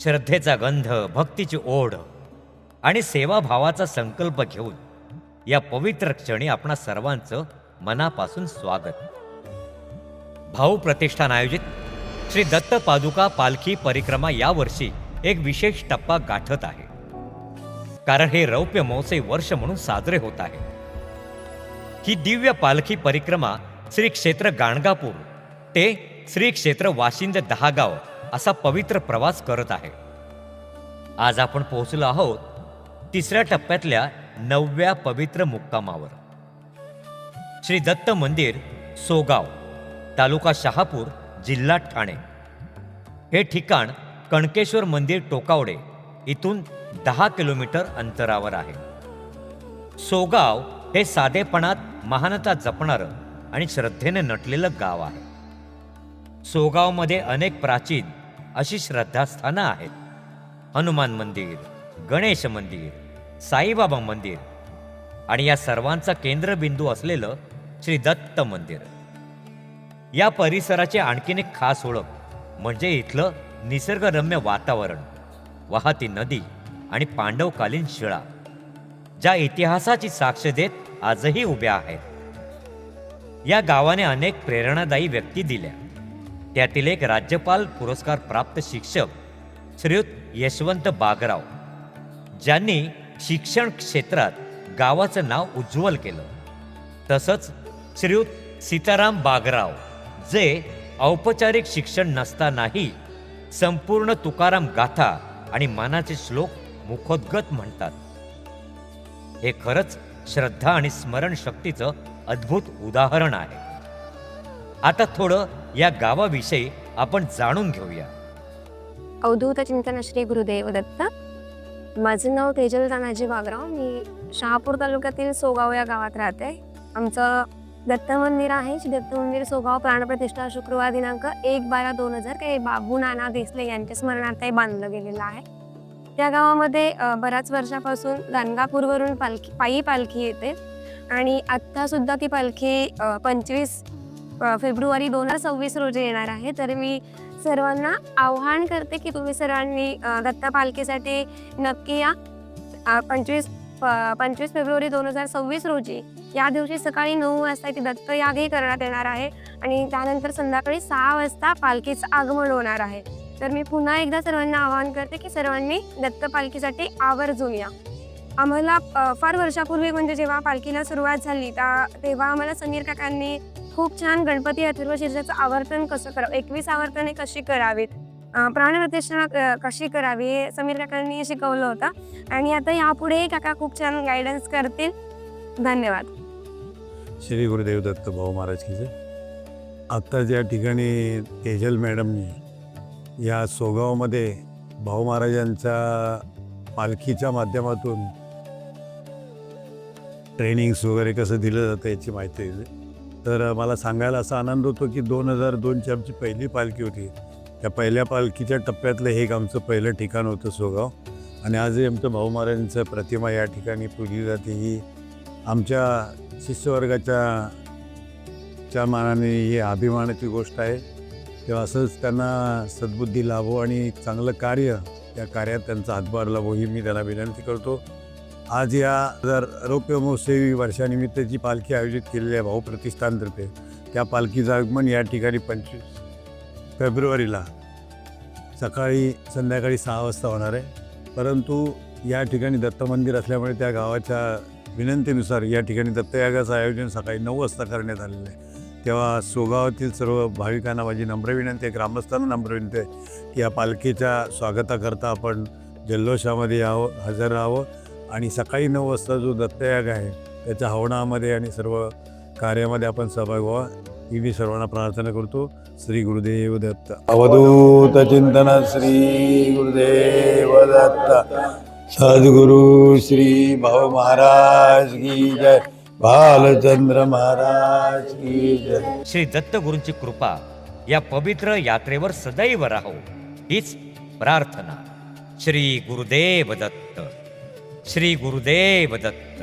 श्रद्धेचा गंध, भक्तीची ओढ आणि सेवाभावाचा संकल्प घेऊन या पवित्र क्षणी आपणा सर्वांचं मनापासून स्वागत. भाऊ प्रतिष्ठान आयोजित श्री दत्त पादुका पालखी परिक्रमा यावर्षी एक विशेष टप्पा गाठत आहे, कारण हे रौप्य महोत्सवी वर्ष म्हणून साजरे होत आहे. ही दिव्य पालखी परिक्रमा श्री क्षेत्र गाणगापूर ते श्री क्षेत्र वाशिंद दहागाव असा पवित्र प्रवास करत आहे. आज आपण पोहोचलो आहोत तिसऱ्या टप्प्यातल्या 9व्या पवित्र मुक्कामावर. श्री दत्त मंदिर सोगाव, तालुका शहापूर, जिल्हा ठाणे. हे ठिकाण कणकेश्वर मंदिर टोकावडे इथून 10 किलोमीटर अंतरावर आहे. सोगाव हे साधेपणात महानता जपणारं आणि श्रद्धेने नटलेलं गाव आहे. सोगावमध्ये अनेक प्राचीन अशी श्रद्धास्थानं आहेत. हनुमान मंदिर, गणेश मंदिर, साईबाबा मंदिर आणि या सर्वांचा केंद्रबिंदू असलेलं श्री दत्त मंदिर. या परिसराची आणखीन एक खास ओळख म्हणजे इथलं निसर्गरम्य वातावरण, वाहती नदी आणि पांडवकालीन शिळा, ज्या इतिहासाची साक्ष देत आजही उभ्या आहेत. या गावाने अनेक प्रेरणादायी व्यक्ती दिल्या. त्यातील एक राज्यपाल पुरस्कार प्राप्त शिक्षक श्रीयुत यशवंत बागराव, ज्यांनी शिक्षण क्षेत्रात गावाचं नाव उज्ज्वल केलं. तसंच श्रीयुत सीताराम बागराव, जे औपचारिक शिक्षण नसतानाही संपूर्ण तुकाराम गाथा आणि मानाचे श्लोक मुखोद्गत म्हणतात. हे खरंच श्रद्धा आणि स्मरणशक्तीचं अद्भुत उदाहरण आहे. आता थोडं या गावाविषयी आपण जाणून घेऊया. अवधूत चिंतन श्री गुरुदेव दत्त. माझं नाव तेजल तानाजी बागराव. मी शहापूर तालुक्यातील सोगाव या गावात राहते. आमचं दत्त मंदिर आहे. श्री दत्त मंदिर सोगाव प्राणप्रतिष्ठा शुक्रवार दिनांक 1/12/2000 काही बाबू नाना देसले यांच्या स्मरणार्थ बांधलं गेलेलं आहे. त्या गावामध्ये बऱ्याच वर्षापासून गाणगापूरवरून पायी पालखी येते आणि आत्ता सुद्धा ती पालखी 25 फेब्रुवारी 2026 रोजी येणार आहे. तर मी सर्वांना आव्हान करते की तुम्ही सर्वांनी दत्त पालखीसाठी नक्की या. 25 फेब्रुवारी 2026 रोजी या दिवशी सकाळी 9 वाजता ती दत्त यागही करण्यात येणार आहे आणि त्यानंतर संध्याकाळी 6 वाजता पालखीचं आगमन होणार आहे. तर मी पुन्हा एकदा सर्वांना आवाहन करते की सर्वांनी दत्त पालखीसाठी आवर्जून या. आम्हाला फार वर्षापूर्वी म्हणजे जेव्हा पालखीला सुरुवात झाली तेव्हा आम्हाला समीर काकांनी खूप छान गणपती अथर्व शीर्षाचं आवर्तन कसं करावं, 21 आवर्तने कशी करावीत, प्राणप्रतिष्ठा कशी करावी हे समीर काकांनी शिकवलं होतं आणि आता यापुढे काका खूप छान गायडन्स करतील. धन्यवाद. श्री गुरुदेव दत्त भाऊ महाराज की जय. आत्ता ज्या ठिकाणी तेजल मॅडमनी या सोगावमध्ये भाऊ महाराजांच्या पालखीच्या माध्यमातून ट्रेनिंग्स वगैरे कसं दिलं जातं याची माहिती दिली, तर मला सांगायला असा आनंद होतो की 2002ची आमची पहिली पालखी होती. त्या पहिल्या पालखीच्या टप्प्यातलं हे एक आमचं पहिलं ठिकाण होतं सोगाव आणि आजही आमचं भाऊ महाराजांचं प्रतिमा या ठिकाणी पूजली जाते. ही आमच्या शिष्यवर्गाच्या मानाने ही अभिमानाची गोष्ट आहे. तेव्हा असंच त्यांना सद्बुद्धी लाभो आणि चांगलं कार्य या कार्यात त्यांचा हातभार लाभो ही मी त्यांना विनंती करतो. आज या रौप्य महोत्सवी वर्षानिमित्ताची पालखी आयोजित केलेली आहे भाऊ प्रतिष्ठानतर्फे. त्या पालखीचं आगमन या ठिकाणी 25 फेब्रुवारीला सकाळी संध्याकाळी 6 वाजता होणार आहे. परंतु या ठिकाणी दत्त मंदिर असल्यामुळे त्या गावाच्या विनंतीनुसार या ठिकाणी दत्तयागाचं आयोजन सकाळी 9 वाजता करण्यात आलेलं आहे. तेव्हा सोगावातील सर्व भाविकांना माझी नम्र विनंती आहे, ग्रामस्थांना नम्र विनंती आहे की या पालखीच्या स्वागताकरता आपण जल्लोषामध्ये हजर राहावं आणि सकाळी 9 वाजता जो दत्तयाग आहे त्याच्या हवनामध्ये आणि सर्व कार्यामध्ये आपण सहभाग व्हावा ही मी सर्वांना प्रार्थना करतो. श्री गुरुदेव दत्त. अवधूत चिंतन श्री गुरुदेव दत्त. सद्गुरु श्री भाऊ महाराज की जय. बालचंद्र महाराज की जय. श्री दत्त गुरूंची कृपा या पवित्र यात्रेवर सदैव राहो हीच प्रार्थना. श्री गुरुदेव दत्त. श्री गुरुदेव दत्त.